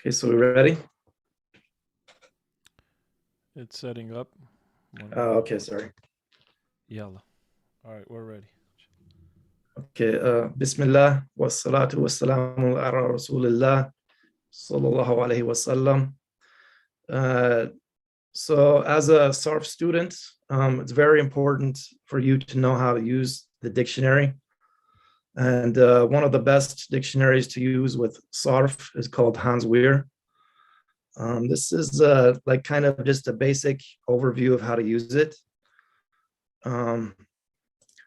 Okay, so we ready? It's setting up. Okay, sorry. Yalla. All right, we're ready. Okay, Bismillah, wassalatu wassalamu ala Rasulillah, sallallahu alayhi wasallam. So as a SARF student, it's very important for you to know how to use the dictionary. And one of the best dictionaries to use with SARF is called Hans Wehr. This is like kind of just a basic overview of how to use it.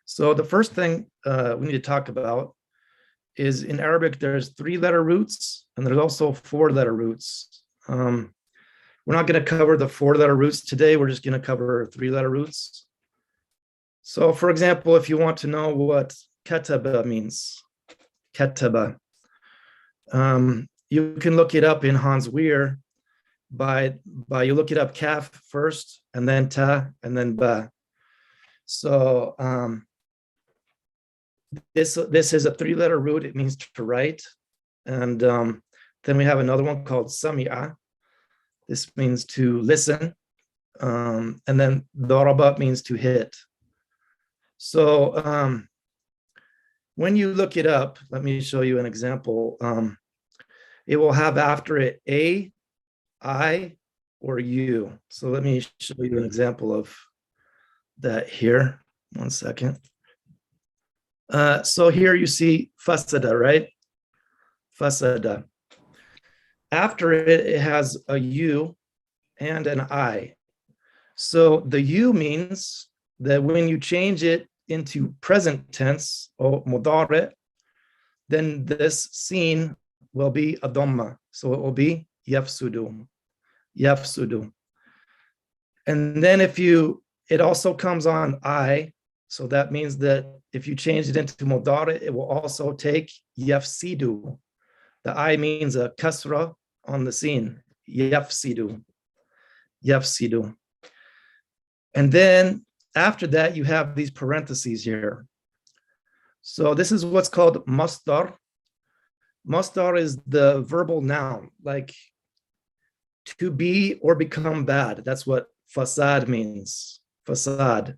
So the first thing we need to talk about is in Arabic, there's 3-letter roots and there's also 4-letter roots. We're not going to cover the 4-letter roots today. We're just going to cover 3-letter roots. So for example, if you want to know what kataba means, kataba, you can look it up in Hans Wehr by you look it up kaf first and then ta and then ba. So this is a 3-letter root. It means to write. And then we have another one called sami'a. This means to listen. And then daraba means to hit. So when you look it up, let me show you an example. It will have after it a, I, or you. So let me show you an example of that here. 1 second. So here you see fasada, right? Fasada. After it, it has a U and an I. So the U means that when you change it into present tense or mudari, then this scene will be a dhamma. So it will be yafsudu, yafsudu. And then it also comes on I. So that means that if you change it into mudari, it will also take yafsidu. The I means a kasra on the scene. Yafsidu. Yafsidu. And then after that, you have these parentheses here. So this is what's called masdar. Masdar is the verbal noun, like to be or become bad. That's what fasad means. Fasad.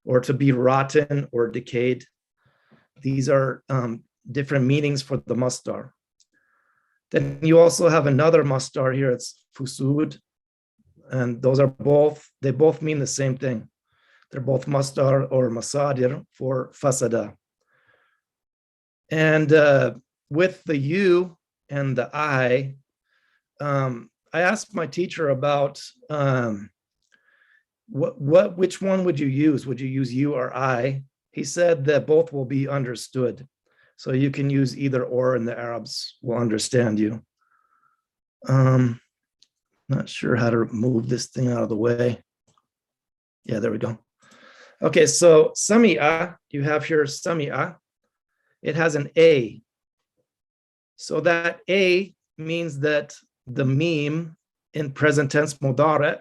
Or to be rotten or decayed. These are different meanings for the masdar. Then you also have another masdar here, it's fusud. And they both mean the same thing. They're both masdar or masadir for fasada. And with the U and the I asked my teacher about which one would you use? Would you use you or I? He said that both will be understood. So you can use either or and the Arabs will understand you. Not sure how to move this thing out of the way. Yeah, there we go. Okay, so sami'a, you have here sami'a. It has an A. So that A means that the meme in present tense mudari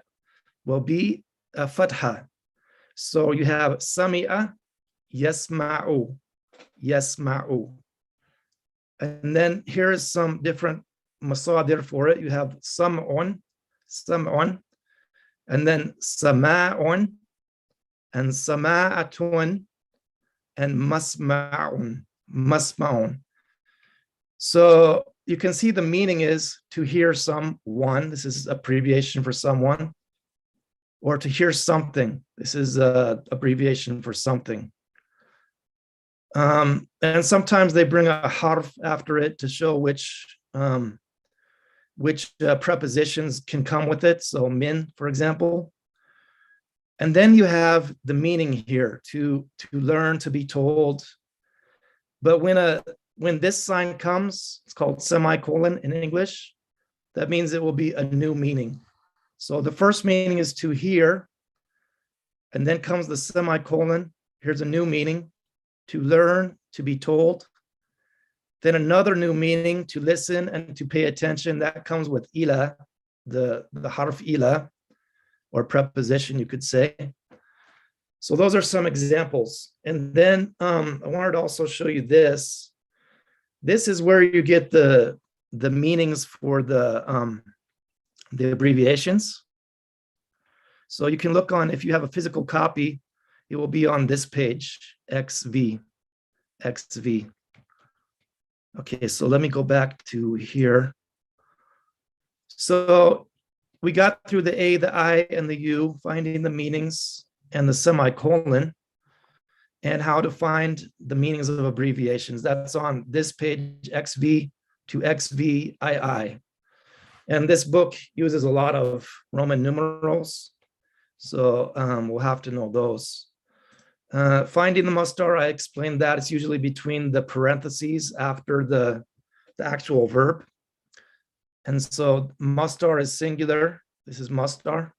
will be a fatha. So you have sami'a, yasma'u, yasma'u. And then here is some different masadir for it. You have sam'un, sam'un, and then sama'un, and sama'atun, and masma'un, masma'un. So you can see the meaning is to hear someone. This is abbreviation for someone. Or to hear something. This is an abbreviation for something. And sometimes they bring a harf after it to show which prepositions can come with it. So min, for example. And then you have the meaning here, to learn, to be told. But when this sign comes, it's called semicolon in English. That means it will be a new meaning. So the first meaning is to hear, and then comes the semicolon. Here's a new meaning, to learn, to be told. Then another new meaning, to listen and to pay attention. That comes with ila, the harf ila, or preposition, you could say. So those are some examples. And then I wanted to also show you this. This is where you get the the meanings for the abbreviations. So you can look on, if you have a physical copy, it will be on this page, XV. Okay, so let me go back to here. So we got through the A, the I, and the U, finding the meanings and the semicolon, and how to find the meanings of abbreviations. That's on this page, XV to XVII. And this book uses a lot of Roman numerals, so we'll have to know those. Finding the masdar, I explained that it's usually between the parentheses after the actual verb. And so masdar is singular. This is masdar.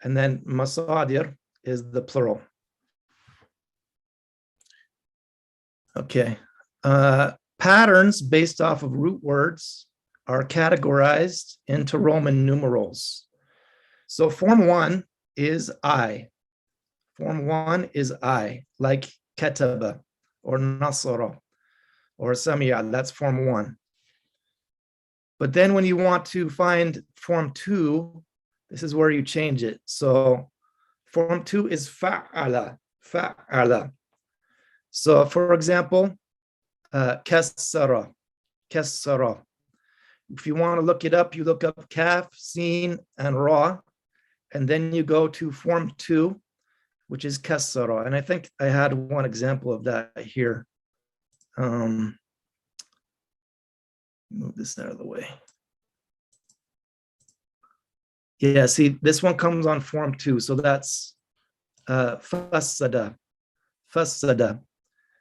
And then masadir is the plural. Okay. Patterns based off of root words are categorized into Roman numerals. So form 1 is I. Form 1 is I, like kataba or nasara or sami'a. That's form 1. But then when you want to find form 2, this is where you change it. So form 2 is fa'ala, fa'ala. So for example, kassara, kassara. If you want to look it up, you look up kaf, sin, and ra, and then you go to form 2, which is kassara. And I think I had one example of that here. Move this out of the way. Yeah, see, this one comes on form 2. So that's fassada, fassada.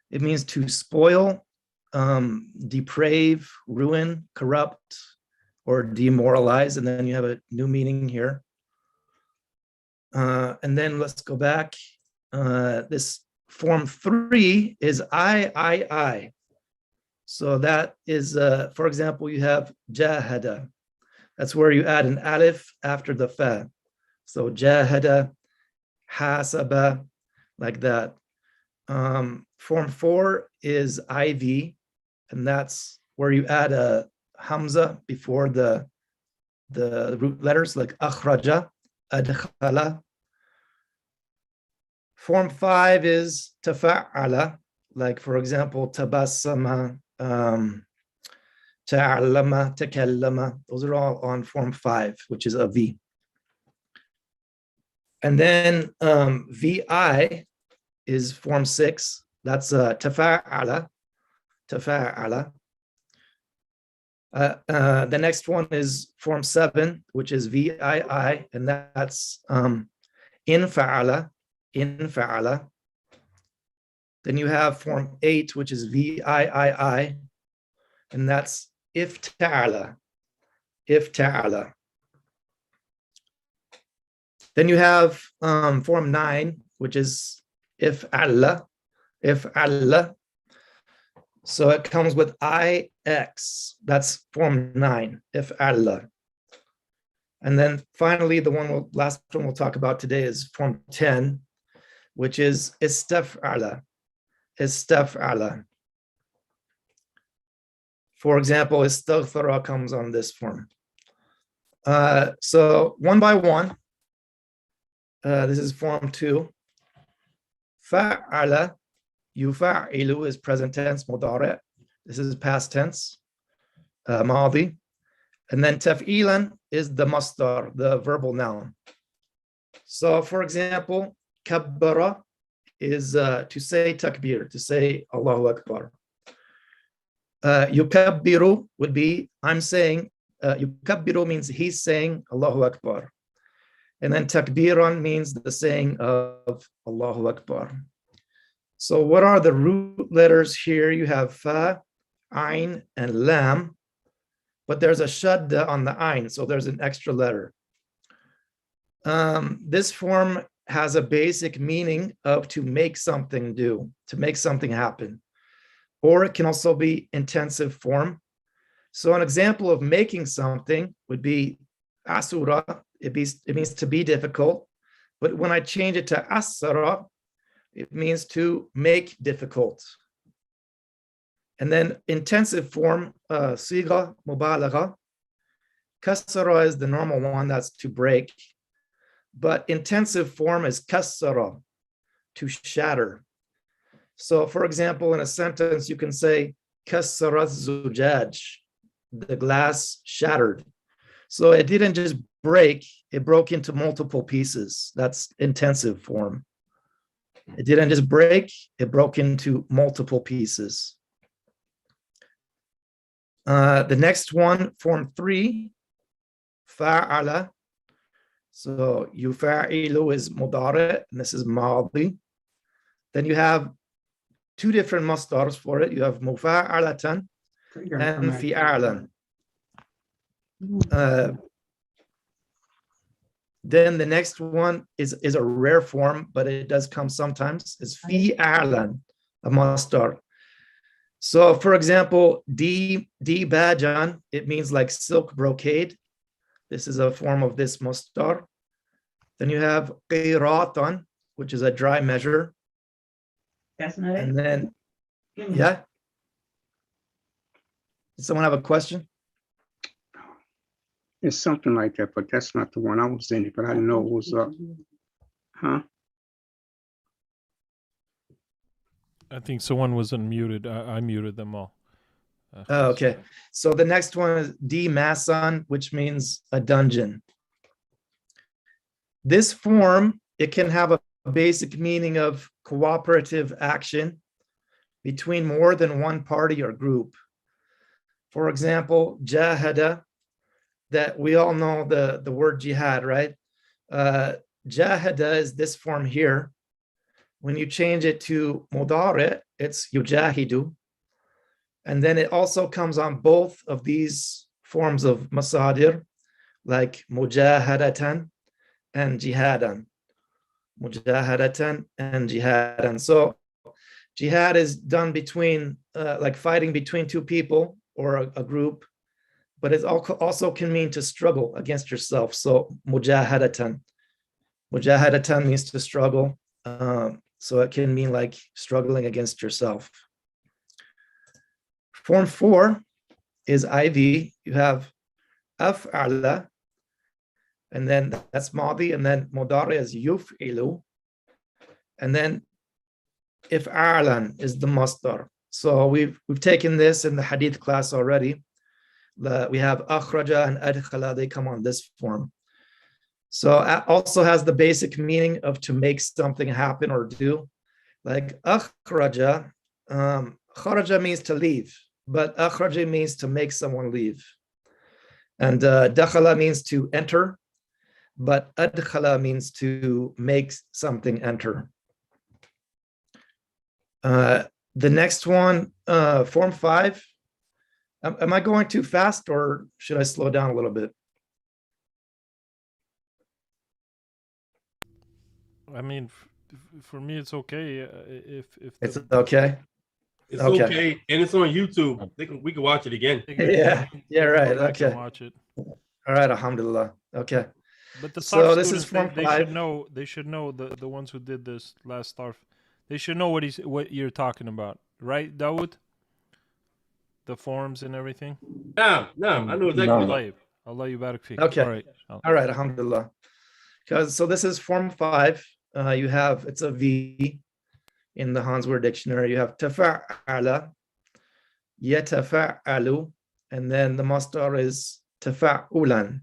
It means to spoil, deprave, ruin, corrupt, or demoralize. And then you have a new meaning here. And then let's go back. This form 3 is I. So that is, for example, you have jahada. That's where you add an alif after the fa. So jahada, hasaba, like that. Form 4 is IV, and that's where you add a hamza before the root letters, like akhraja, adkhala. Form 5 is tafa'ala, like for example, tabassama, ta'allama, takallama. Those are all on form 5, which is a V. And then VI is form 6. That's tafa'ala, tafa'ala. The next one is form 7, which is VII, and that's infa'ala, infa'ala. Then you have form 8, which is VIII, and that's ifta'ala, ifta'ala. Then you have form 9, which is if'alla, if'alla. So it comes with IX. That's form 9, if'alla. And then finally, the last one we'll talk about today is form 10, which is istaf'ala, istaf'ala. For example, istaghfara comes on this form. So one by one, this is form 2. Fa'ala, yufa'ilu is present tense, mudari'. This is past tense, madi. And then taf'ilan is the masdar, the verbal noun. So for example, kabbara is to say takbir, to say Allahu Akbar. Yukabbiru would be, I'm saying, yukabbiru means he's saying Allahu Akbar. And then takbiran means the saying of Allahu Akbar. So what are the root letters here? You have fa, ain, and lam, but there's a shadda on the ain, so there's an extra letter. This form has a basic meaning of to make something do, to make something happen. Or it can also be intensive form. So an example of making something would be asura. It means to be difficult. But when I change it to asara, it means to make difficult. And then intensive form, siga mubalagha. Kasara is the normal one, that's to break. But intensive form is kasara, to shatter. So for example, in a sentence, you can say, kasara zujaj, the glass shattered. So it didn't just break, it broke into multiple pieces. That's intensive form. It didn't just break, it broke into multiple pieces. The next one, form 3, fa'ala. So yufa'ilu is mudari, and this is madi. Then you have two different masdars for it. You have mufa'alatan and fi'alan. Then the next one is a rare form, but it does come sometimes. It's fi'alan, a masdar. So for example, bajan, it means like silk brocade. This is a form of this masdar. Then you have qiratan, which is a dry measure. That's not it. And then, yeah. Does someone have a question? It's something like that, but that's not the one. I was in it, but I didn't know it was up. Huh? I think someone was unmuted. I muted them all. Oh, okay. So the next one is masan, which means a dungeon. This form, it can have a basic meaning of cooperative action between more than one party or group. For example, jahada, that we all know the word jihad, right? Jahada is this form here. When you change it to mudari, it's yujahidu. And then it also comes on both of these forms of masadir, like mujahadatan and jihadan. Mujahadatan and jihadan. So jihad is done between, like fighting between two people or a group, but it also can mean to struggle against yourself. So mujahadatan. Mujahadatan means to struggle. So it can mean like struggling against yourself. Form 4 is IV. You have af'ala, and then that's madi, and then mudari is yuf'ilu, and then if'alan is the masdar. So we've taken this in the hadith class already. We have akhraja and adkhala, they come on this form. So it also has the basic meaning of to make something happen or do. Like akhraja, kharaja means to leave, but akhraja means to make someone leave. And dakhala means to enter, but adkhala means to make something enter. The next one, form 5. Am I going too fast, or should I slow down a little bit? I mean, for me, it's okay. If It's okay. It's Okay. okay, and it's on YouTube. We can watch it again. Yeah, right. I can Okay. watch it. All right, alhamdulillah. Okay. But the So Sarf this is students, form they should 5. know. They should know the ones who did this last Sarf. They should know what you're talking about, right, Dawood? The forms and everything. No, I know exactly. Allah, Allah yubarak fiqh. Okay. All right. All right, alhamdulillah. So this is form 5. You have, it's a V in the Hansword dictionary. You have tafa'ala, yatafa'alu, and then the masdar is tafa'ulan.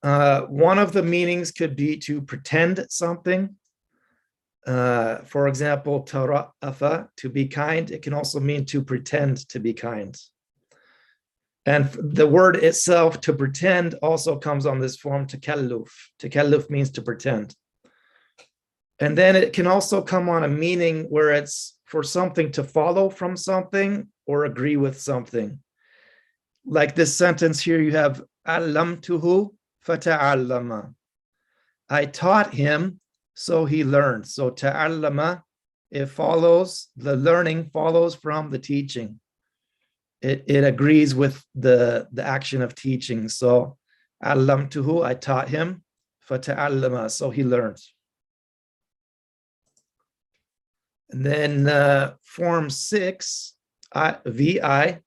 One of the meanings could be to pretend something. For example, tara'afa, to be kind. It can also mean to pretend to be kind. And the word itself, to pretend, also comes on this form, takalluf. Takalluf means to pretend. And then it can also come on a meaning where it's for something to follow from something or agree with something. Like this sentence here, you have allamtuhu fata'allama. I taught him, so he learned. So ta'allama, it follows, the learning follows from the teaching. It agrees with the action of teaching. So allamtuhu, I taught him, fata'allama, so he learned. And then form 6, VI,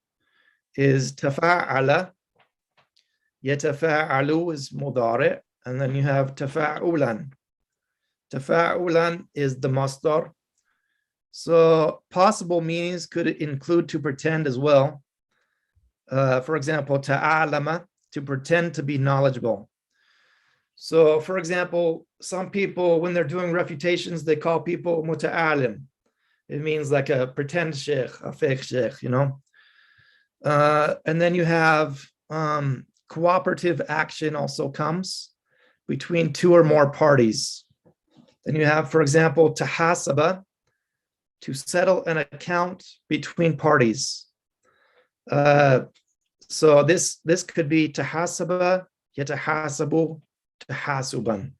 is tafa'ala. Yatafa'alu is mudari. And then you have tafa'ulan. Tafa'ulan is the masdar. So possible meanings could include to pretend as well. For example, ta'alama, to pretend to be knowledgeable. So for example, some people, when they're doing refutations, they call people muta'alim. It means like a pretend sheikh, a fake sheikh, you know. And then you have cooperative action also comes between two or more parties. Then you have, for example, tahasaba, to settle an account between parties. So this could be tahasaba, yatahasabu, tahasuban.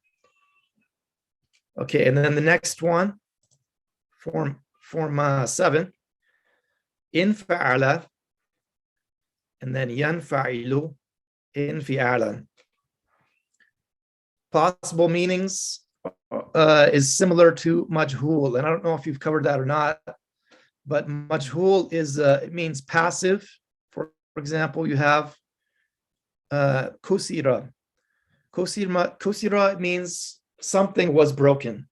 Okay, and then the next one, form 7, infa'ala, and then yanfa'ilu, infi'alan. Possible meanings is similar to majhul, and I don't know if you've covered that or not, but majhul is it means passive. For example, you have kusira. Kusira means something was broken.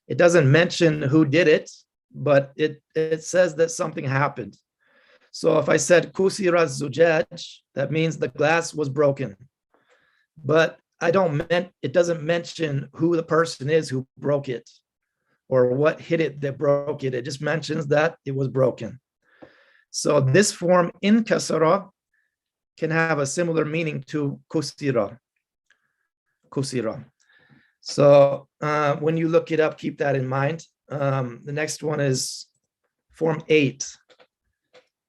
It doesn't mention who did it, but it says that something happened. So if I said kusira zujaj, that means the glass was broken. But it doesn't mention who the person is who broke it or what hit it that broke it. It just mentions that it was broken. So this form inkasara can have a similar meaning to kusira. So when you look it up, keep that in mind. The next one is form 8.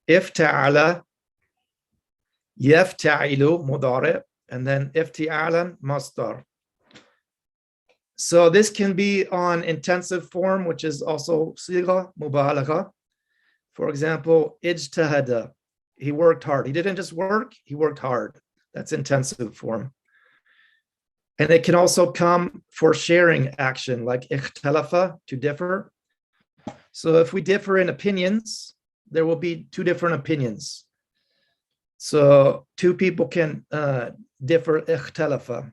Ifta'ala, yafta'ilu, mudari, and then ifti'alan, masdar. So this can be on intensive form, which is also sigha mubalagha. For example, ijtahada, he worked hard. He didn't just work, he worked hard. That's intensive form. And it can also come for sharing action, like ikhtalafa, to differ. So if we differ in opinions, there will be two different opinions. So two people can differ, ikhtalafa.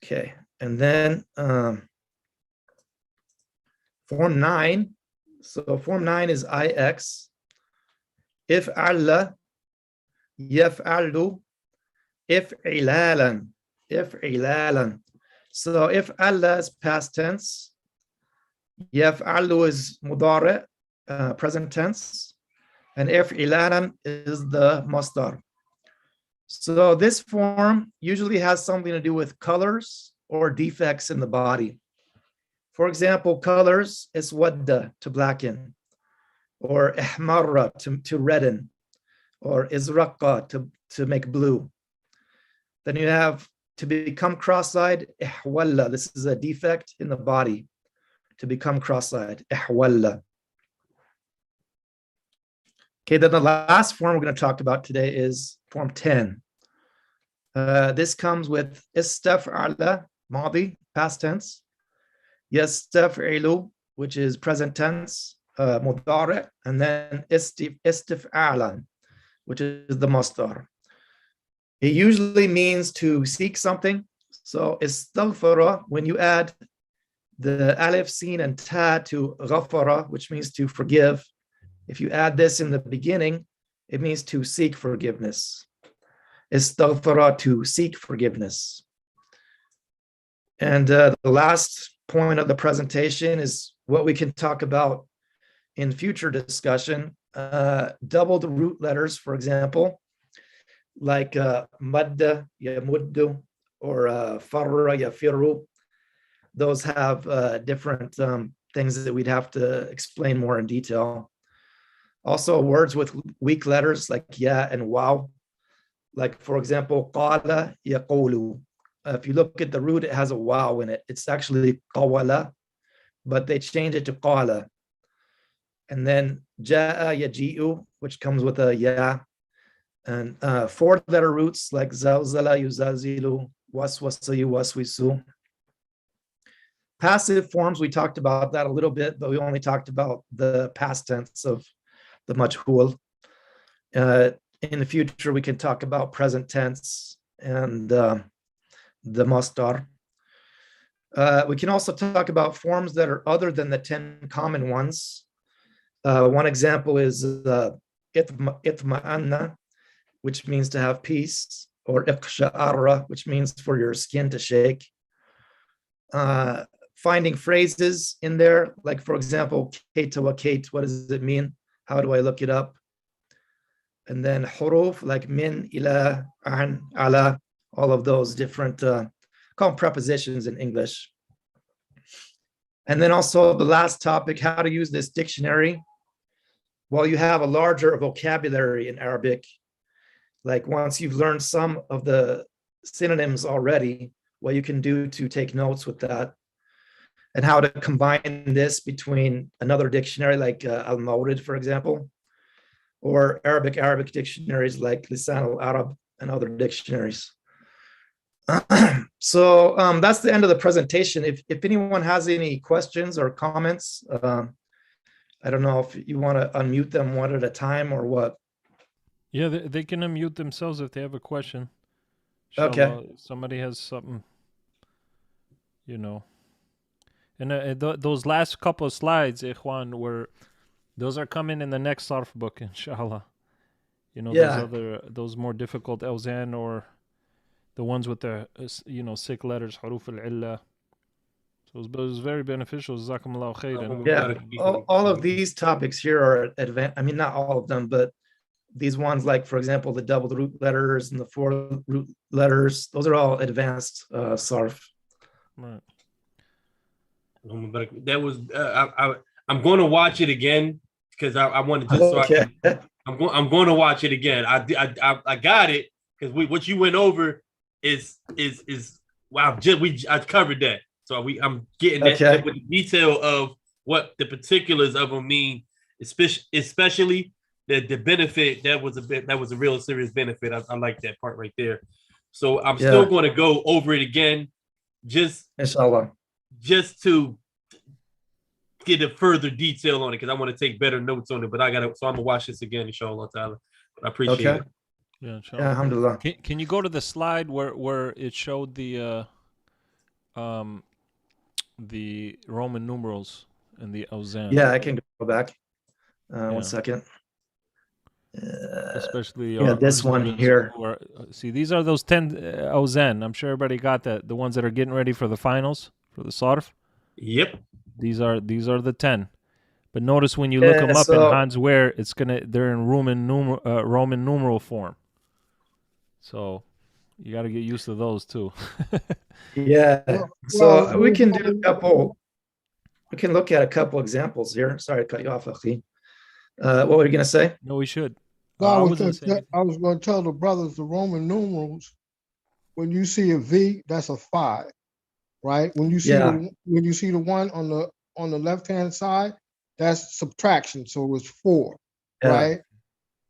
Okay, and then form 9. So form 9 is ix. If'alla, yaf'allu, if'ilalan. If'ilalan. So if'alla is past tense. Yaf'allu is mudari, present tense. And if'ilalan is the masdar. So this form usually has something to do with colors or defects in the body. For example, colors is wadda, to blacken, or ihmarra, to redden, or izraqa, to make blue. Then you have to become cross-eyed, ihwalla. This is a defect in the body, to become cross-eyed, ihwalla. Okay, then the last form we're going to talk about today is form 10. This comes with istaf'ala, madi, past tense. Yastaf'ilu, which is present tense, mudari, and then istif'alan, which is the masdar. It usually means to seek something. So istaghfara, when you add the alif, sin, and ta to ghafara, which means to forgive, if you add this in the beginning, it means to seek forgiveness. Istaghfara, to seek forgiveness. And the last point of the presentation is what we can talk about in future discussion. Doubled root letters, for example, like madda, yamuddu, or farra, yafiru. Those have different things that we'd have to explain more in detail. Also, words with weak letters like ya and waw. Like, for example, qala yaqulu. If you look at the root, it has a waw in it. It's actually qawala, but they change it to qala. And then ja'a yaji'u, which comes with a ya. And 4-letter roots like zawzala yuzazilu, waswasa yuwaswisu. Passive forms, we talked about that a little bit, but we only talked about the past tense of the majhul. In the future, we can talk about present tense and the masdar. We can also talk about forms that are other than the 10 common ones. One example is itma'anna, which means to have peace, or iqsha'arra, which means for your skin to shake. Finding phrases in there, like for example, kaita wa kate, what does it mean? How do I look it up? And then huruf, like min, ila, an, ala, all of those different, called prepositions in English. And then also the last topic, how to use this dictionary. Well, you have a larger vocabulary in Arabic. Like once you've learned some of the synonyms already, what you can do to take notes with that, and how to combine this between another dictionary like Al-Mawrid, for example, or Arabic dictionaries like Lisan al-Arab and other dictionaries. So that's the end of the presentation. If anyone has any questions or comments, I don't know if you want to unmute them one at a time or what. Yeah, they can unmute themselves if they have a question. Okay. Inshallah, if somebody has something, And those last couple of slides, Ikhwan, those are coming in the next sarf book, inshallah. Yeah. Those more difficult awzan, or the ones with the, sick letters, huruf al-illa. So it was very beneficial. Jazakumullahu khairan. Yeah, all of these topics here are advanced. I mean, not all of them, but these ones, like, for example, the double root letters and the 4 root letters, those are all advanced sarf. Right. That was I'm going to watch it again because I want to just so Okay. I'm going to watch it again. I got it because what you went over is wow. I covered that, so I'm getting that with the detail of what the particulars of them mean, especially the benefit. That was a real serious benefit. I like that part right there. So I'm still going to go over it again, just inshallah, just to get a further detail on it because I want to take better notes on it. But so I'm gonna watch this again, inshallah ta'ala. I appreciate it. Yeah, inshallah. Yeah, alhamdulillah. Can you go to the slide where it showed the Roman numerals and the awzan? Yeah, I can go back. 1 second. Especially this one here. See, these are those 10 awzan. I'm sure everybody got that. The ones that are getting ready for the finals for the sarf. Yep. These are the 10. But notice when you look them up in Hans Wehr, they're in Roman numeral form. So you got to get used to those too. Yeah. So we can do a couple. We can look at a couple examples here. Sorry to cut you off, Akhi. What were you going to say? No, we should. I was going to tell the brothers the Roman numerals. When you see a V, that's a 5, right? When you see the one on the left hand side, that's subtraction. So it's 4, right?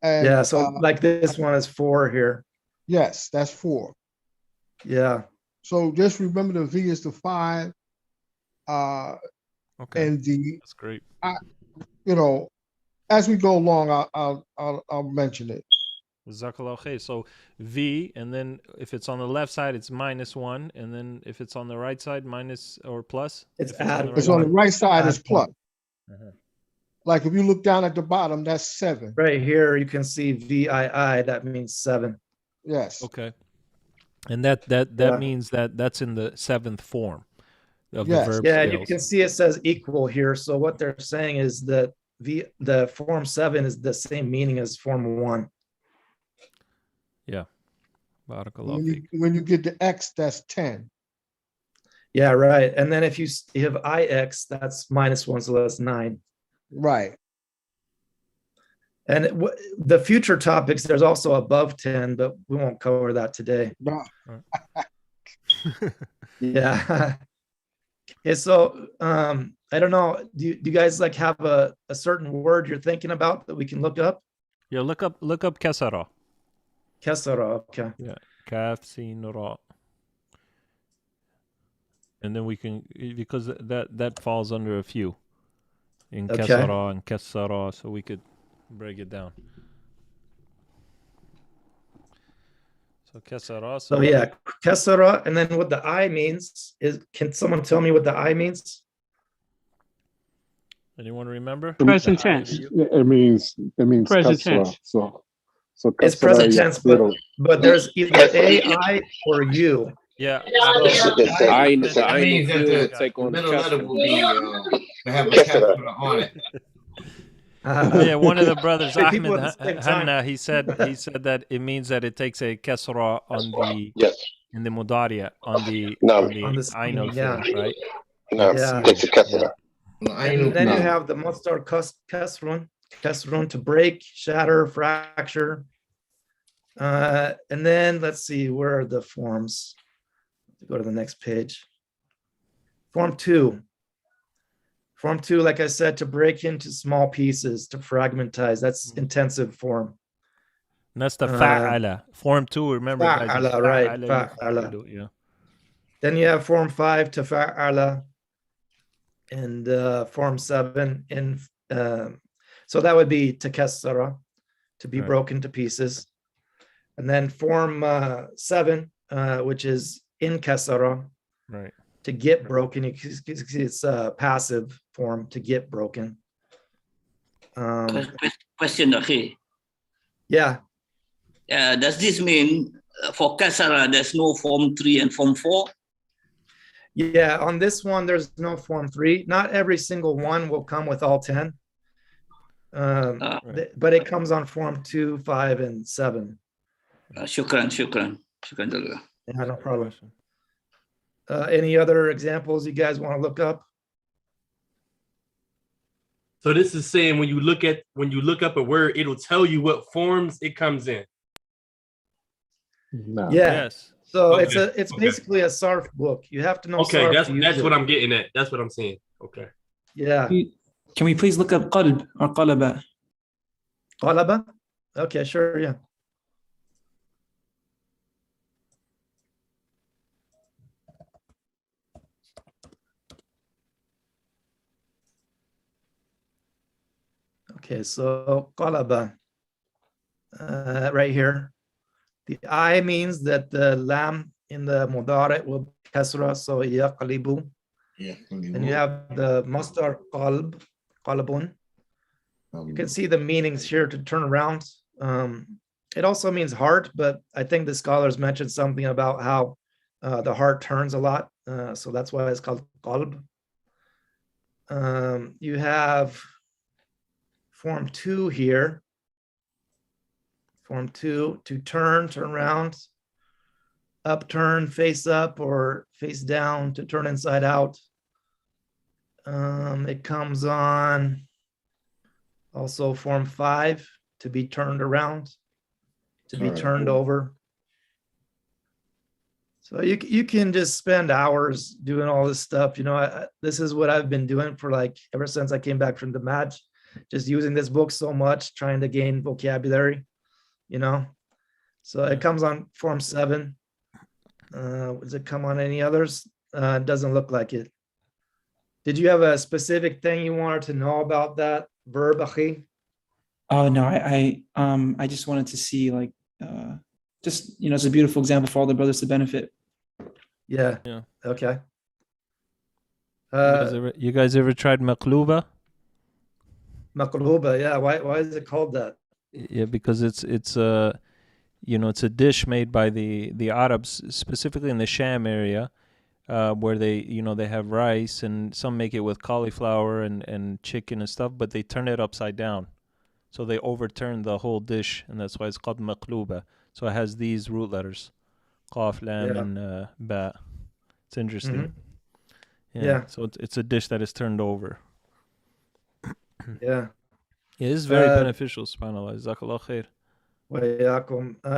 And, so like this one is 4 here. Yes, that's 4. Yeah. So just remember the V is the 5. Okay. And that's great. As we go along, I'll mention it. So V, and then if it's on the left side, it's -1, and then if it's on the right side, minus or plus. It's add. It's on the right side, it's plus. Uh-huh. Like if you look down at the bottom, that's 7. Right here, you can see VII. That means 7. Yes. Okay. And that means that's in the 7th form of the verb. Yeah, and you can see it says equal here. So what they're saying is that the form 7 is the same meaning as form 1. Yeah. When you get the X, that's 10. Yeah, right. And then if you have IX, that's -1, so that's 9. Right. And the future topics, there's also above 10, but we won't cover that today. No. Yeah. Okay, so I don't know. Do you guys like have a certain word you're thinking about that we can look up? Yeah, look up kasara. Kasara, okay. Yeah, kaf sin ra. And then we can, because that falls under a few. In Okay. kasara and kasara, so we could break it down. So kasara. So yeah, kasara, and then what the I means is, can someone tell me what the I means? Anyone remember? Present tense. It means Present kasra. tense. So It's kasra present tense, yaqdiru. but there's either A, I, or you. Yeah. I That means that the take on middle letter will be to have a Kasra. kasra on it. Yeah, one of the brothers, Three people Ahmed at the same time. Hanna, he said that it means that it takes a kasra on the Yes. in the mudariya on the No. On the I know yeah. thing, right? No, Yeah. it's a kasra. And then you have the mustar kasrun to break, shatter, fracture. And then let's see, where are the forms? Go to the next page. Form 2. Form 2, like I said, to break into small pieces, to fragmentize. That's intensive form. And that's the fa'ala. Form 2, remember guys, it's Fa'ala, right, fa'ala fa'ala. yufa'ilu, yeah. Then you have form 5 to fa'ala, and form 7 in so that would be takassara, to be Right. broken to pieces. And then form 7, which is in kasara, Right. to get broken. You can see it's passive form, to get broken. Question, Akhi. Yeah. Does this mean for Kasara there's no form 3 and form 4? Yeah, on this one, there's no form 3. Not every single one will come with all 10. But it comes on form 2, 5, and 7. Shukran. Jalal. Yeah, no problem. Any other examples you guys want to look up? So this is saying when you look up a word, it'll tell you what forms it comes in. No. Yeah. Yes. So Okay, it's basically a sarf book. You have to know. Okay, sarf that's to use that's it. what I'm getting at. That's what I'm saying. Okay. Yeah. Can we please look up qalb or qalaba? Qalaba? Okay, sure. Yeah. Okay, so qalaba, right here. The I means that the lam in the mudari will be kasra, so yaqlibu. Yeah. And you have the masdar qalbun. You can see the meanings here to turn around. It also means heart, but I think the scholars mentioned something about how the heart turns a lot. So that's why it's called qalb. You have form 2 here. Form 2, to turn around, upturn, face up, or face down, to turn inside out. It comes on also form 5, to be turned around, to be turned over. So you can just spend hours doing all this stuff. You know, this is what I've been doing for like ever since I came back from the match, just using this book so much, trying to gain vocabulary, you know. So it comes on form 7. Does it come on any others? It doesn't look like it. Did you have a specific thing you wanted to know about that verb, Akhi? Oh no, I just wanted to see like just it's a beautiful example for all the brothers to benefit. Yeah. Yeah. Okay. You guys ever tried Maklouba? Maklouba, yeah. Why is it called that? Yeah, because it's a dish made by the Arabs, specifically in the Sham area, where they have rice, and some make it with cauliflower and chicken and stuff, but they turn it upside down. So they overturn the whole dish, and that's why it's called Maklouba. So it has these root letters, Qaf, Lam, and Ba. It's interesting. Yeah. So it's a dish that is turned over. Yeah. It is very beneficial, subhanAllah. Jazakallah khair.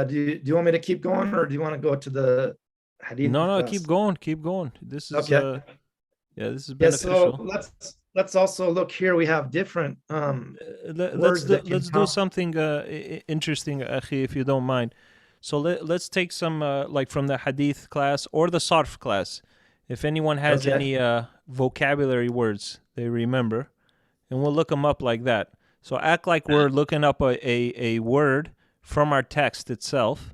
Do you want me to keep going, or do you want to go to the hadith? No, class? keep going. This is okay. This is beneficial. So let's also look here. We have different let's do something interesting, Akhi, if you don't mind. So let's take some like from the hadith class or the sarf class. If anyone has any vocabulary words they remember, and we'll look them up like that. So act like we're looking up a word from our text itself.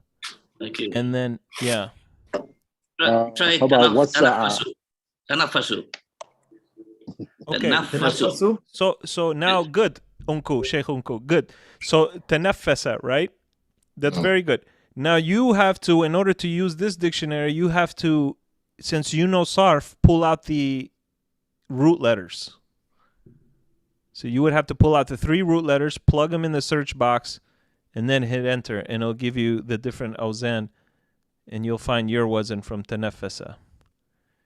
Okay. And then, yeah. Try how about what's Tanafasu. Okay. Tanafasu. So now, good, Unku, Sheikh Unku, good. So tanafasa, right? That's very good. Now you have to, in order to use this dictionary, you have to, since you know sarf, pull out the root letters. So you would have to pull out the 3 root letters, plug them in the search box, and then hit enter, and it'll give you the different awzan, and you'll find your wazn from tanafasa.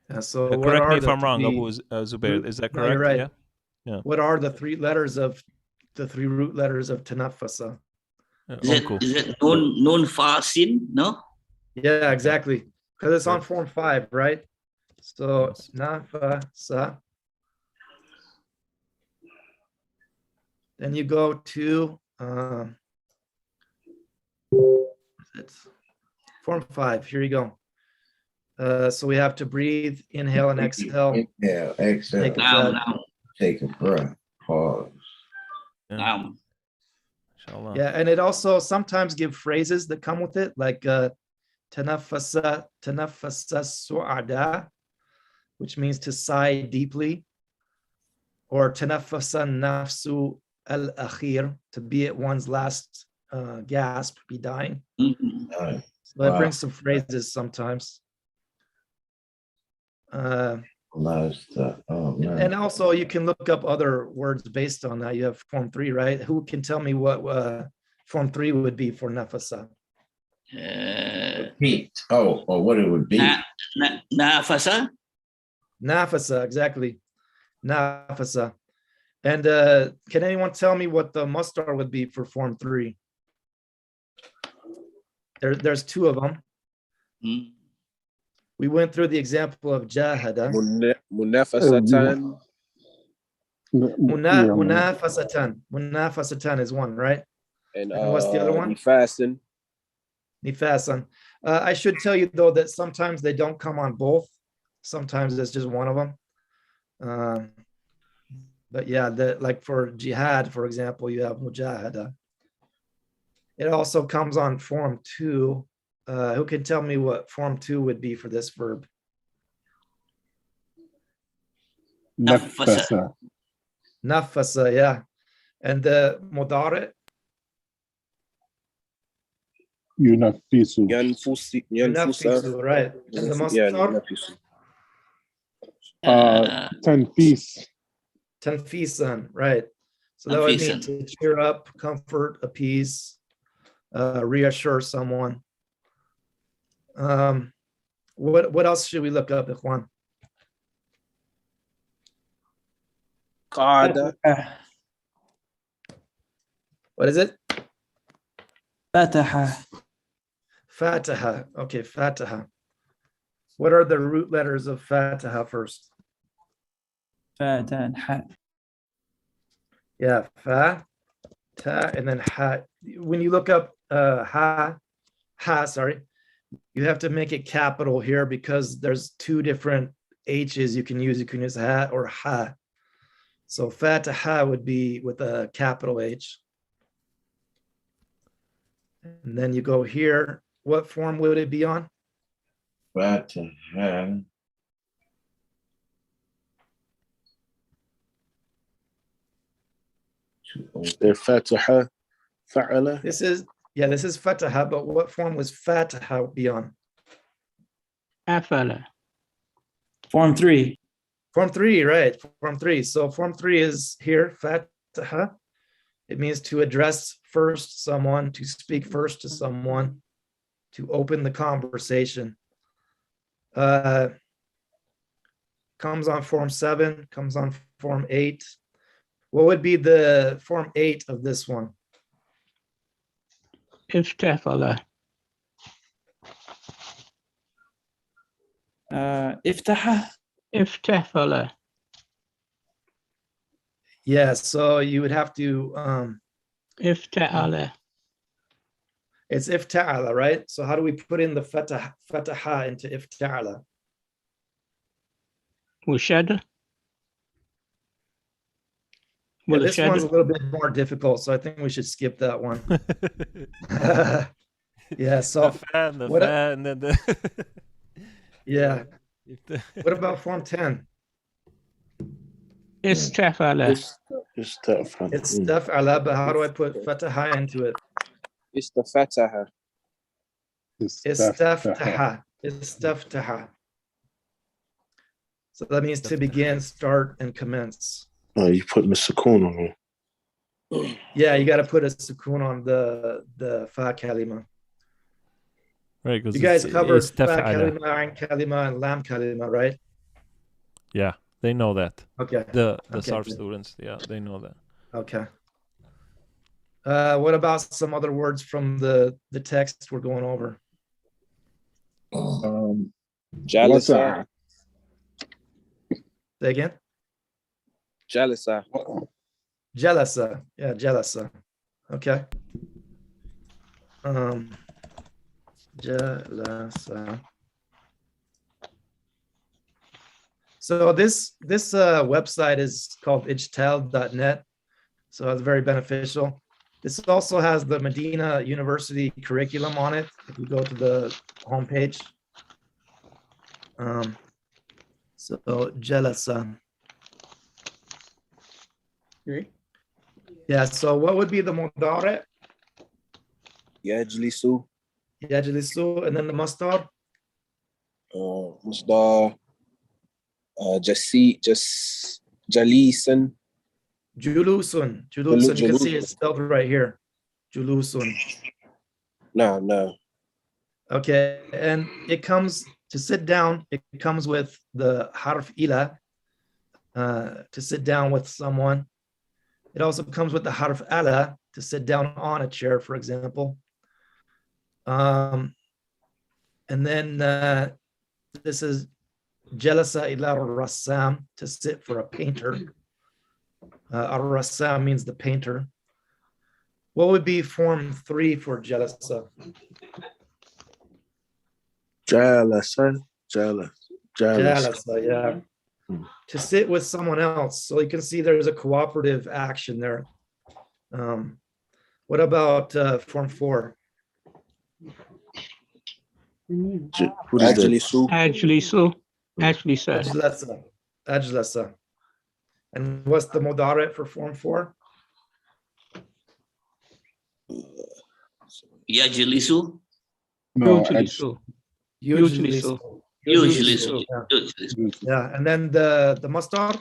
Yeah, so correct me if I'm wrong, Abu Zubayr. Is that correct? No, you're right. Yeah. What are the 3 root letters of tanafasa? Is it known fasin? No? Yeah, exactly. Because it's on form 5, right? So nafasa. Then you go to it's form 5. Here you go. So we have to breathe, inhale and exhale. Inhale, exhale. Take a breath. Pause. Yeah, and it also sometimes give phrases that come with it, like tanafasa su'ada, which means to sigh deeply, or tanafasa nafsu al-akhir, to be at one's last gasp, be dying. So it brings some phrases sometimes. And also you can look up other words based on that. You have form 3, right? Who can tell me what form 3 would be for nafasa? Or what it would be. Nafasa? Nafasa, exactly. Nafasa. And can anyone tell me what the masdar would be for form 3? There's 2 of them. We went through the example of jahada. Munafasatan. Munafasatan is one, right? And what's the other one? Nifasan. Nifasan. I should tell you though that sometimes they don't come on both. Sometimes it's just one of them. But yeah, like for jihad, for example, you have mujahada. It also comes on form 2. Who can tell me what form 2 would be for this verb? Nafasa. Nafasa, yeah. And the mudari? Yunafisu. Yunafisu, right. And the masdar? Tanfis. Tanfisan, right. So that would mean to cheer up, comfort, appease, reassure someone. What else should we look up, Ikhwan? Qada. What is it? Fataha. Fataha. Okay, Fataha. What are the root letters of Fataha first? Fata and ha. Yeah, fa, ta, and then ha. When you look up sorry, you have to make it capital here because there's 2 different H's you can use. You can use ha or ha. So Fataha would be with a capital H. And then you go here. What form would it be on? Fataha. Fataha. Fa'ala. This is Fataha, but what form was Fataha be on? Afala. Form 3. Form 3, right? Form 3. So form 3 is here, Fataha. It means to address first someone, to speak first to someone, to open the conversation. Comes on form 7, comes on form 8. What would be the form 8 of this one? Iftafala. Iftaha. Iftafala. Yeah, so you would have to Ifta'ala. it's ifta'ala, right? So how do we put in the fataha into ifta'ala? Mushad. Yeah, this one's a little bit more difficult, so I think we should skip that one. Yeah, so the fa, and then the yeah. What about form 10? Istafala. Istafala. But how do I put fataha into it? Istafataha. Istaftaha. Istaftaha. So that means to begin, start, and commence. Oh, you putting the sukoon on it. Yeah, you got to put a sukoon on the fa kalima. Right. You guys covered fa kalima, ain kalima, and lam kalima, right? Yeah, they know that. Okay. The Okay, SARF good. students, yeah, they know that. Okay. What about some other words from the text we're going over? Jalasa. Say again? Jalasa. Jalasa. Yeah, jalasa. Okay. Jalasa. So this website is called ijtal.net. So it's very beneficial. This also has the Medina University curriculum on it. If you go to the homepage. So jalasa. Yeah, so what would be the mudari? Yajlisu. Yajlisu, and then the masdar? Masdar. Jalisan. Julusun. Julusun. You can see it's spelled right here. Julusun. No. Okay, and it comes to sit down. It comes with the harf ila to sit down with someone. It also comes with the harf ala to sit down on a chair, for example. And then this is jalasa ila rassam, to sit for a painter. Ar-rassam means the painter. What would be form 3 for jalasa? Jalasa, yeah. To sit with someone else. So you can see there's a cooperative action there. What about form 4? Ajlasa. And what's the mudari for form 4? Yajlisu. No, Yujlisu. Yeah, and then the masdar?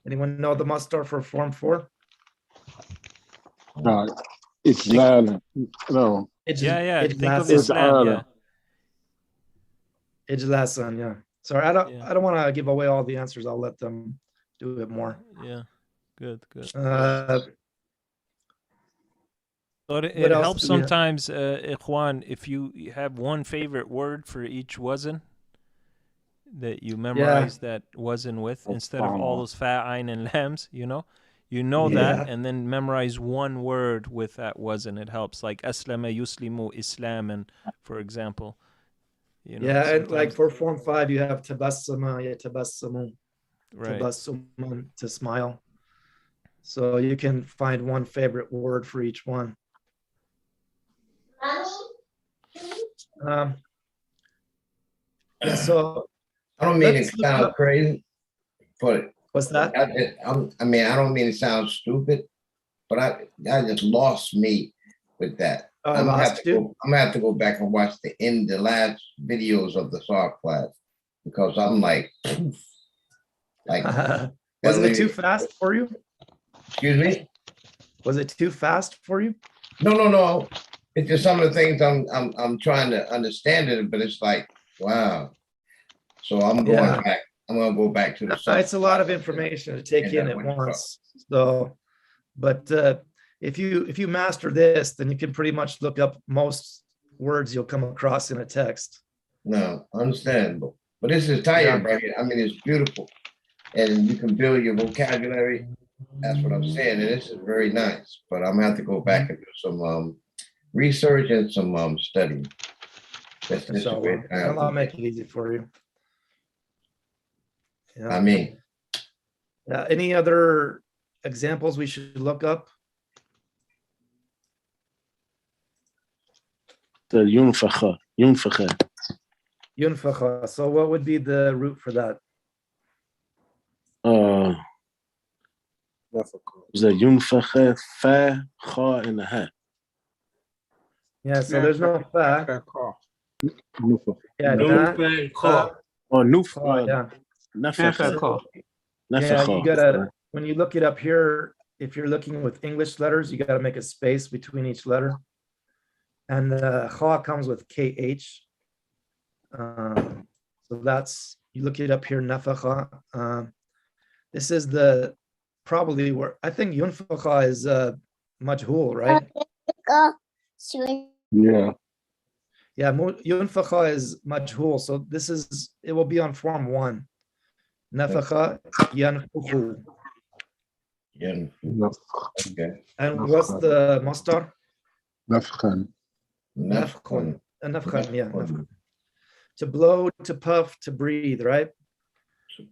Anyone know the masdar for form 4? It's Lala. No. Yeah. Think of Ijlasan. Islam, yeah. Ijlasan, yeah. Sorry, I don't want to give away all the answers. I'll let them do it more. Yeah. Good. But it else helps do we have? sometimes, Ikhwan, if you have one favorite word for each wazn that you memorize that wazn with, instead of all those fa, ayn, and lams, you know that, and then memorize one word with that wazn. It helps, like aslama, yuslimu, islam, and for example. And like for form 5, you have tabassama, yatabassamu, right. Tabassuman, to smile. So you can find one favorite word for each one. So I don't mean to sound crazy, but what's that? I don't mean to sound stupid, but I just lost me with that. I'm gonna have to go back and watch the last videos of the SARC class, because I'm like wasn't it too fast for you? Excuse me? Was it too fast for you? No. It's just some of the things I'm trying to understand it, but it's like, wow. So I'm going back. I'm gonna go back to the It's a lot of information to take in at once. So, but if you master this, then you can pretty much look up most words you'll come across in a text. No, understandable. But this is tired right here. I mean, it's beautiful. And you can build your vocabulary. That's what I'm saying. And this is very nice. But I'm gonna have to go back and do some research and some study. That's just the way Inshallah. I'll make it easy for you. Yeah. I mean, any other examples we should look up? The yunfakha. Yunfakha. So what would be the root for that? The yunfakha, fa, kha, and a ha. Yeah, so there's no fa. Yeah, yeah, you gotta, when you look it up here, if you're looking with English letters, you gotta make a space between each letter. And the kha comes with KH. So that's, you look it up here, nafakha. This is the, probably where, I think yunfakha is majhul, right? Yeah. Yeah, yunfakha is majhul. So this is, it will be on form 1. Nafakha yanfukhu. Okay. And what's the mastar? Nafkhan. Nafkhun. Yeah. Nafkhun. To blow, to puff, to breathe, right?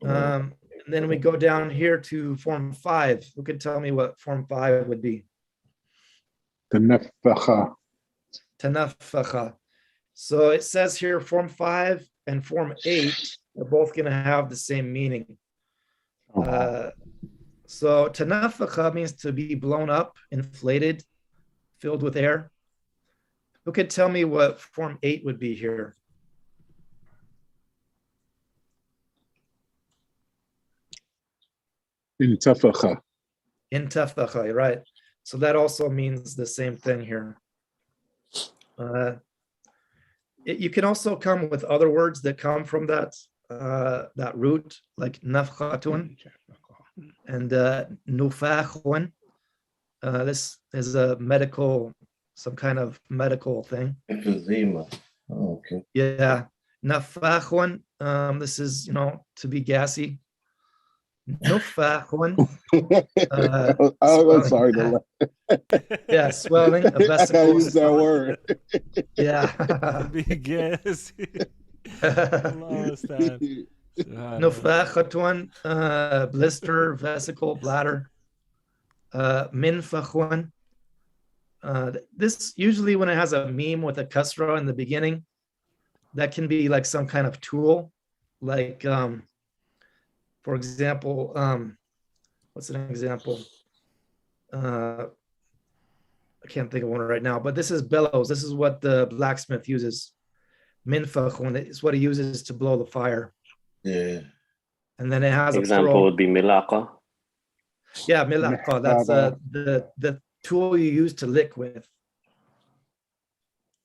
And then we go down here to form 5. Who could tell me what form 5 would be? Tanafakha. Tanafakha. So it says here form 5 and form 8 are both going to have the same meaning. So tanafakha means to be blown up, inflated, filled with air. Who could tell me what form 8 would be here? Intafakha. Intafakha, right. So that also means the same thing here. You can also come with other words that come from that that root, like nafkhatun and nufakhun. This is a medical, some kind of medical thing. Emphysema. Oh, okay. Yeah, nafakhun. This is, to be gassy. Nufakhun. I'm sorry. Yeah, swelling. A vesicle. I use that word. Yeah. Be gassy. Nufakhatun, blister, vesicle, bladder. Minfakhun. This usually when it has a meme with a kasra in the beginning, that can be like some kind of tool, like for example, what's an example? I can't think of one right now, but this is bellows. This is what the blacksmith uses. Minfakhun is what he uses to blow the fire. Yeah. And then it has example would be milaqa. Yeah, milaqa. That's the tool you use to lick with.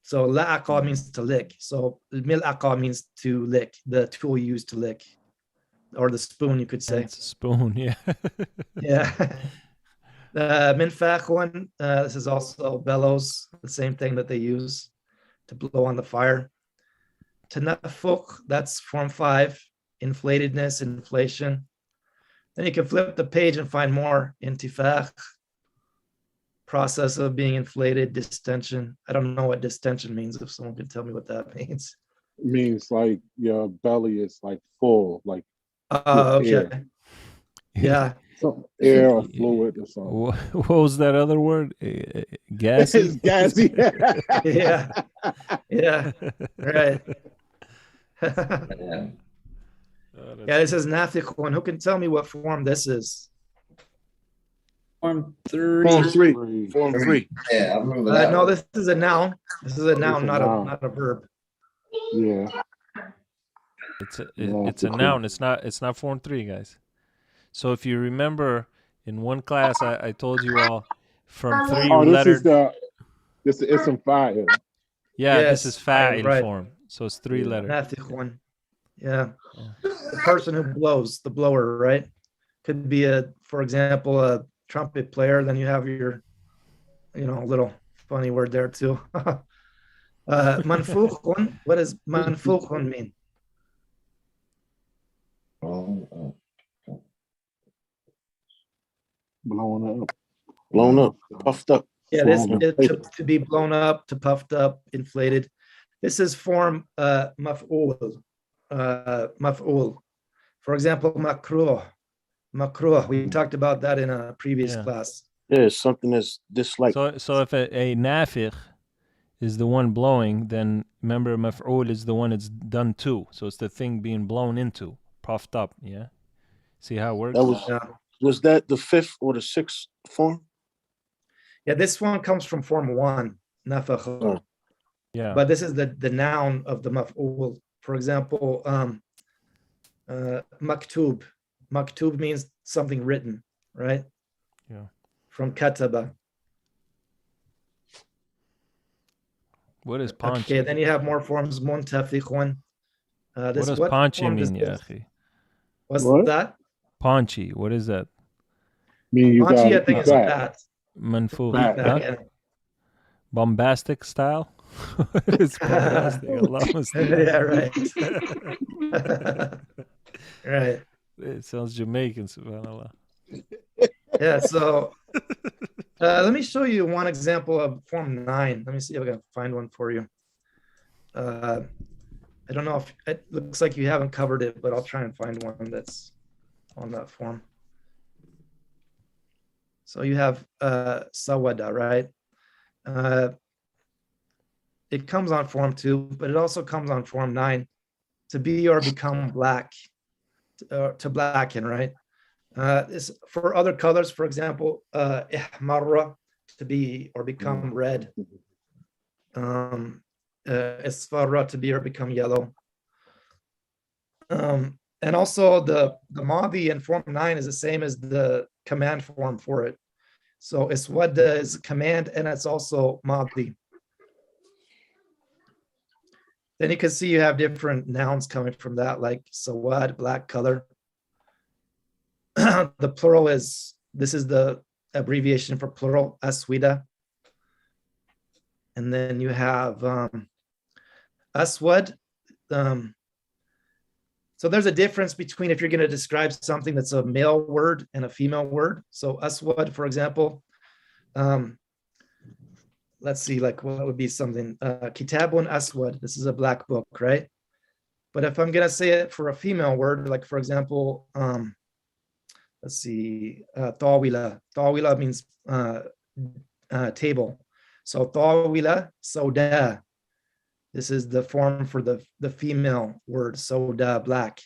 So la'aqa means to lick. So milaqa means to lick, the tool you use to lick, or the spoon, you could say. It's a spoon, yeah. Yeah. Minfakhun, this is also bellows, the same thing that they use to blow on the fire. Tanafukh, that's form 5, inflatedness, inflation. Then you can flip the page and find more. Intifakh, process of being inflated, distension. I don't know what distension means. If someone could tell me what that means. It means like your belly is like full, like okay. air. Yeah. Some air or fluid or something. What was that other word? Gassy? It's gassy. Yeah. Yeah. Right. Yeah, this is nafikhun. Who can tell me what form this is? Form 3. Form 3. Yeah, I remember that. No, this is a noun. This is a noun, not a verb. Yeah. It's a noun. It's not form 3, guys. So if you remember in one class, I told you all from 3 letters. This is ism fa'il. Yeah, yes, this is fa'il right. form. So it's 3 letters. Nafikhun. Yeah. The person who blows, the blower, right? Could be for example, a trumpet player. Then you have your, little funny word there too. Manfukhun. What does manfukhun mean? Blown up, puffed up. Yeah, this to be blown up, to puffed up, inflated. This is form maf'ul. Maf'ul. For example, makruh. Makruh. We talked about that in a previous class. Yeah, something that's disliked. So if a nafikh is the one blowing, then remember maf'ul is the one it's done to. So it's the thing being blown into, puffed up. Yeah. See how it works? Was that the 5th or the 6th form? Yeah, this one comes from form 1, nafakh. Oh. Yeah. But this is the noun of the maf'ul. For example, maktub. Maktub means something written, right? Yeah. From kataba. What is panchi? Okay, then you have more forms. Muntafikhun. What does panchi mean, Yahi? What's that? Panchi. What is that? Panchi, I think it's that. Manfukh. Huh? Bombastic style? It's bombastic. Yeah, right. Right. It sounds Jamaican, subhanAllah. Yeah, so let me show you one example of form 9. Let me see if I can find one for you. I don't know if it looks like you haven't covered it, but I'll try and find one that's on that form. So you have sawada, right? It comes on form 2, but it also comes on form 9, to be or become black, to blacken, right? This for other colors, for example, ihmarra, to be or become red. Isfarra, to be or become yellow. And also the madi in form 9 is the same as the command form for it. So iswadda is command, and it's also madi. Then you can see you have different nouns coming from that, like sawad, black color. The plural is, this is the abbreviation for plural, aswida. And then you have aswad. So there's a difference between if you're going to describe something that's a male word and a female word. So aswad, for example, let's see, like what would be something, kitabun aswad, this is a black book, right? But if I'm going to say it for a female word, like for example, let's see, tawila. Tawila means table. So tawila, soda. This is the form for the female word, soda, black.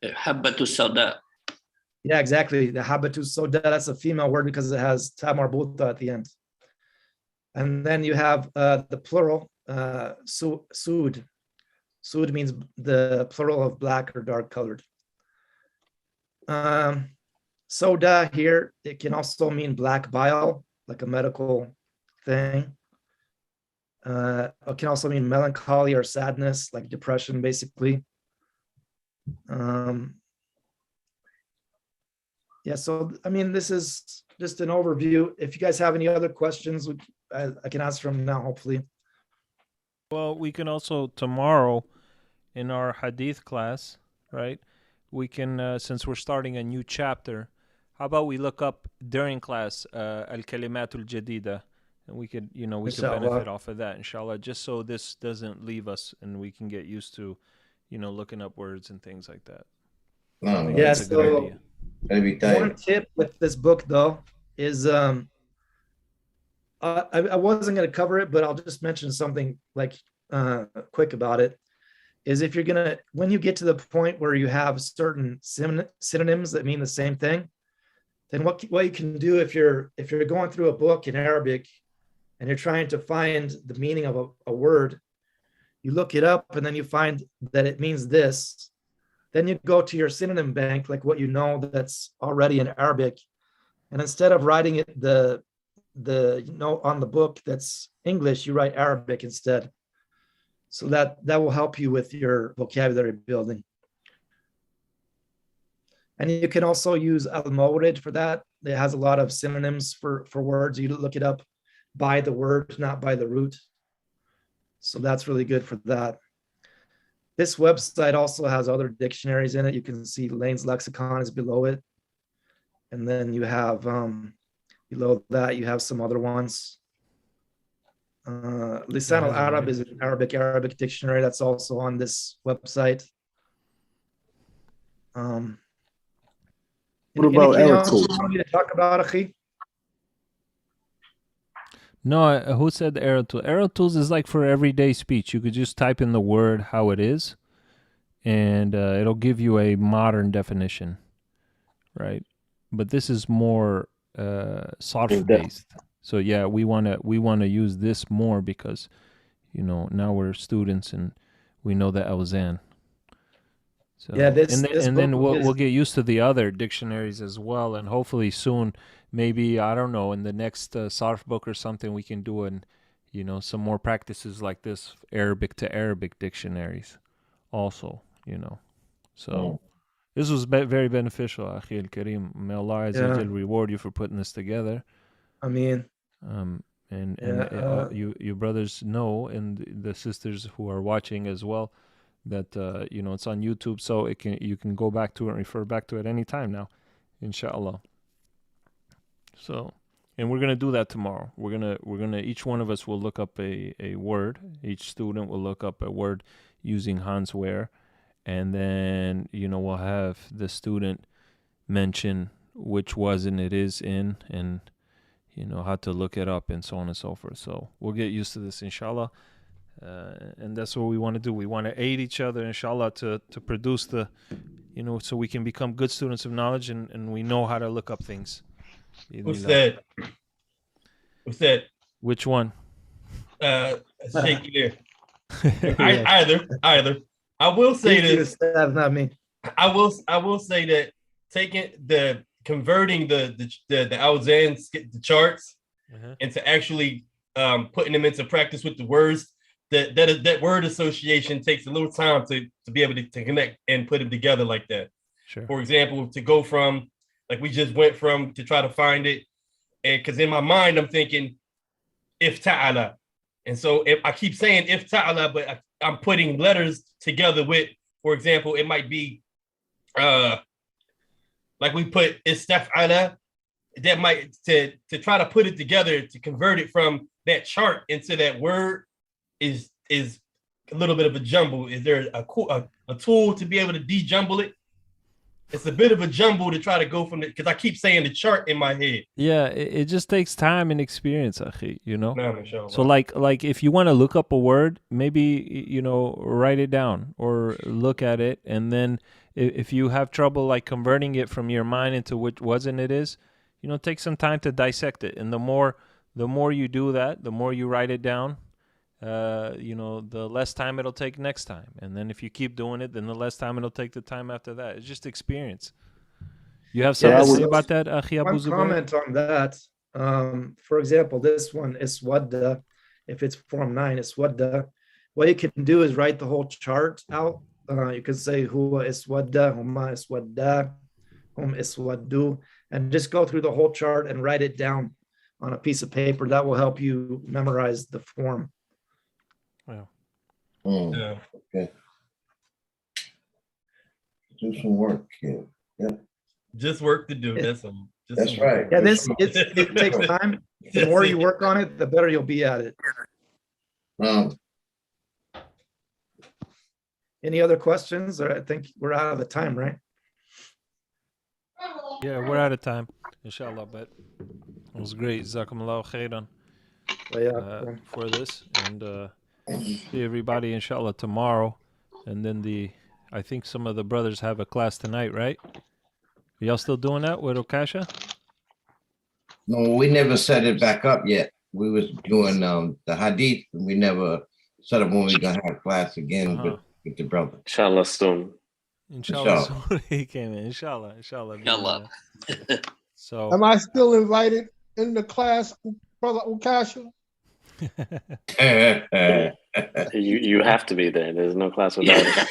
Habbatu soda. Yeah, exactly. The habatu soda, that's a female word because it has ta marbuta at the end. And then you have the plural, sud. Sud means the plural of black or dark colored. Soda here, it can also mean black bile, like a medical thing. It can also mean melancholy or sadness, like depression, basically. Yeah, so I mean, this is just an overview. If you guys have any other questions, I can answer them now, hopefully. Well, we can also tomorrow in our hadith class, right? We can, since we're starting a new chapter, how about we look up during class al-kalimatul jadida, and we could, we can benefit off of that, inshallah, just so this doesn't leave us and we can get used to, looking up words and things like that. Yeah, so one tip with this book, though, is I wasn't going to cover it, but I'll just mention something like quick about it. Is if you're gonna, when you get to the point where you have certain synonyms that mean the same thing, then what you can do if you're going through a book in Arabic and you're trying to find the meaning of a word, you look it up and then you find that it means this. Then you go to your synonym bank, like what you know that's already in Arabic, and instead of writing it on the book that's English, you write Arabic instead. So that will help you with your vocabulary building. And you can also use al-mawrid for that. It has a lot of synonyms for words. You look it up by the word, not by the root. So that's really good for that. This website also has other dictionaries in it. You can see Lane's Lexicon is below it. And then you have Below that, you have some other ones. Lisan al-Arab is an Arabic dictionary that's also on this website. What about anything else you Eritol? want me to talk about, Akhi? No, who said arrow tool? Arrow tools is like for everyday speech. You could just type in the word how it is, and it'll give you a modern definition, right? But this is more sarf based. So yeah, we wanna use this more because, now we're students and we know the awzan. So Yeah, and then we'll get used to the other dictionaries as well, and hopefully soon, maybe I don't know, in the next sarf book or something, we can do some more practices like this, Arabic to Arabic dictionaries, also. So this was very beneficial, Akhi al-Karim. May Allah Azza wa Jal reward you for putting this together. I mean, you brothers know, and the sisters who are watching as well, that it's on YouTube, so you can go back to it and refer back to it anytime now, inshallah. So, and we're gonna do that tomorrow. We're gonna each one of us will look up a word. Each student will look up a word using Hans Wehr, and then we'll have the student mention which wasn't it is in, and how to look it up, and so on and so forth. So we'll get used to this, inshallah. And that's what we want to do. We want to aid each other, inshallah, to produce so we can become good students of knowledge, and we know how to look up things. What's that? Which one? Shaky there. Either. I will say this. Not me. I will say that converting the awzan, the charts, into actually putting them into practice with the words. That word association takes a little time to be able to connect and put them together like that. Sure. For example, to go from, like we just went from, to try to find it, and because in my mind I'm thinking if ta'ala, and so if I keep saying if ta'ala, but I'm putting letters together with, for example, it might be like we put istaf'ala, that might to try to put it together, to convert it from that chart into that word is a little bit of a jumble. Is there a tool to be able to de-jumble it? It's a bit of a jumble to try to go from it, because I keep saying the chart in my head. Yeah, it just takes time and experience, Akhi, No, So like if you want to look up a word, maybe write it down or look at it, and then if you have trouble like converting it from your mind into which wasn't it is, take some time to dissect it. And the more you do that, the more you write it down, the less time it'll take next time. And then if you keep doing it, then the less time it'll take the time after that. It's just experience. You have something to say about that, Akhi Abu Zubayr? One comment on that. For example, this one is Wadda. If it's form 9, it's Wadda. What you can do is write the whole chart out. You can say Huwa iswadda, Huma iswadda, Hum iswaddu, and just go through the whole chart and write it down on a piece of paper. That will help you memorize the form. Wow. Yeah. Okay. Do some work, kid. Yeah. Just work to do. That's right. Yeah, it takes time. The more you work on it, the better you'll be at it. Any other questions? Or I think we're out of the time, right? Yeah, we're out of time, inshallah, but it was great. Jazakumullahu khairan for this, and see everybody inshallah tomorrow. And then I think some of the brothers have a class tonight, right? Are y'all still doing that with Okasha? No, we never set it back up yet. We was doing the hadith, and we never set up when we gonna have class again with the brother. Inshallah soon. Inshallah. He came in. Inshallah. So am I still invited in the class, Brother Okasha? You have to be there. There's no class without it.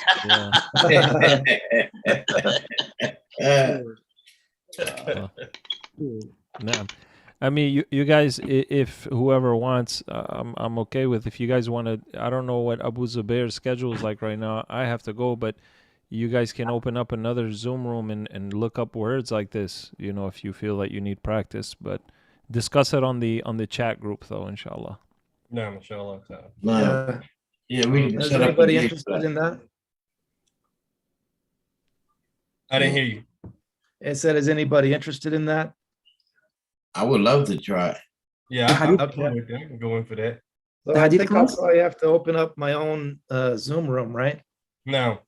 Nah. I mean, you guys, if whoever wants, I'm okay with. If you guys want to, I don't know what Abu Zubayr's schedule is like right now. I have to go, but you guys can open up another Zoom room and look up words like this, if you feel that you need practice. But Discuss it on the chat group though, inshallah. No, inshallah. No. Yeah, we can Is set up a anybody date for interested that. in that? I didn't hear you. It said, is anybody interested in that? I would love to try. Yeah, I can go in for that. So I think I'll probably have to open up my own Zoom room, right? No.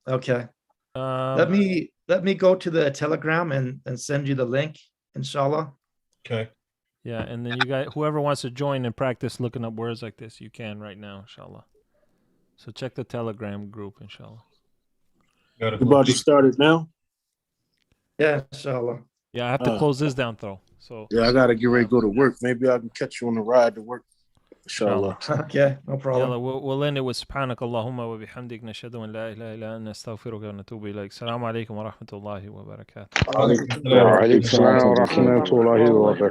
Okay. Let me go to the Telegram and send you the link, inshallah. Okay. Yeah, and then you guys, whoever wants to join and practice looking up words like this, you can right now, inshallah. So check the Telegram group, inshallah. You about to start it now? Yeah, inshallah. Yeah, I have to close this down though. So yeah, I gotta get ready to go to work. Maybe I can catch you on the ride to work. Inshallah. Okay, no problem. يلا we'll end it with سبحانك اللهم وبحمدك نشهد أن لا إله إلا أنت نستغفرك ونتوب إليك. السلام عليكم ورحمة الله وبركاته. وعليكم السلام ورحمة الله وبركاته.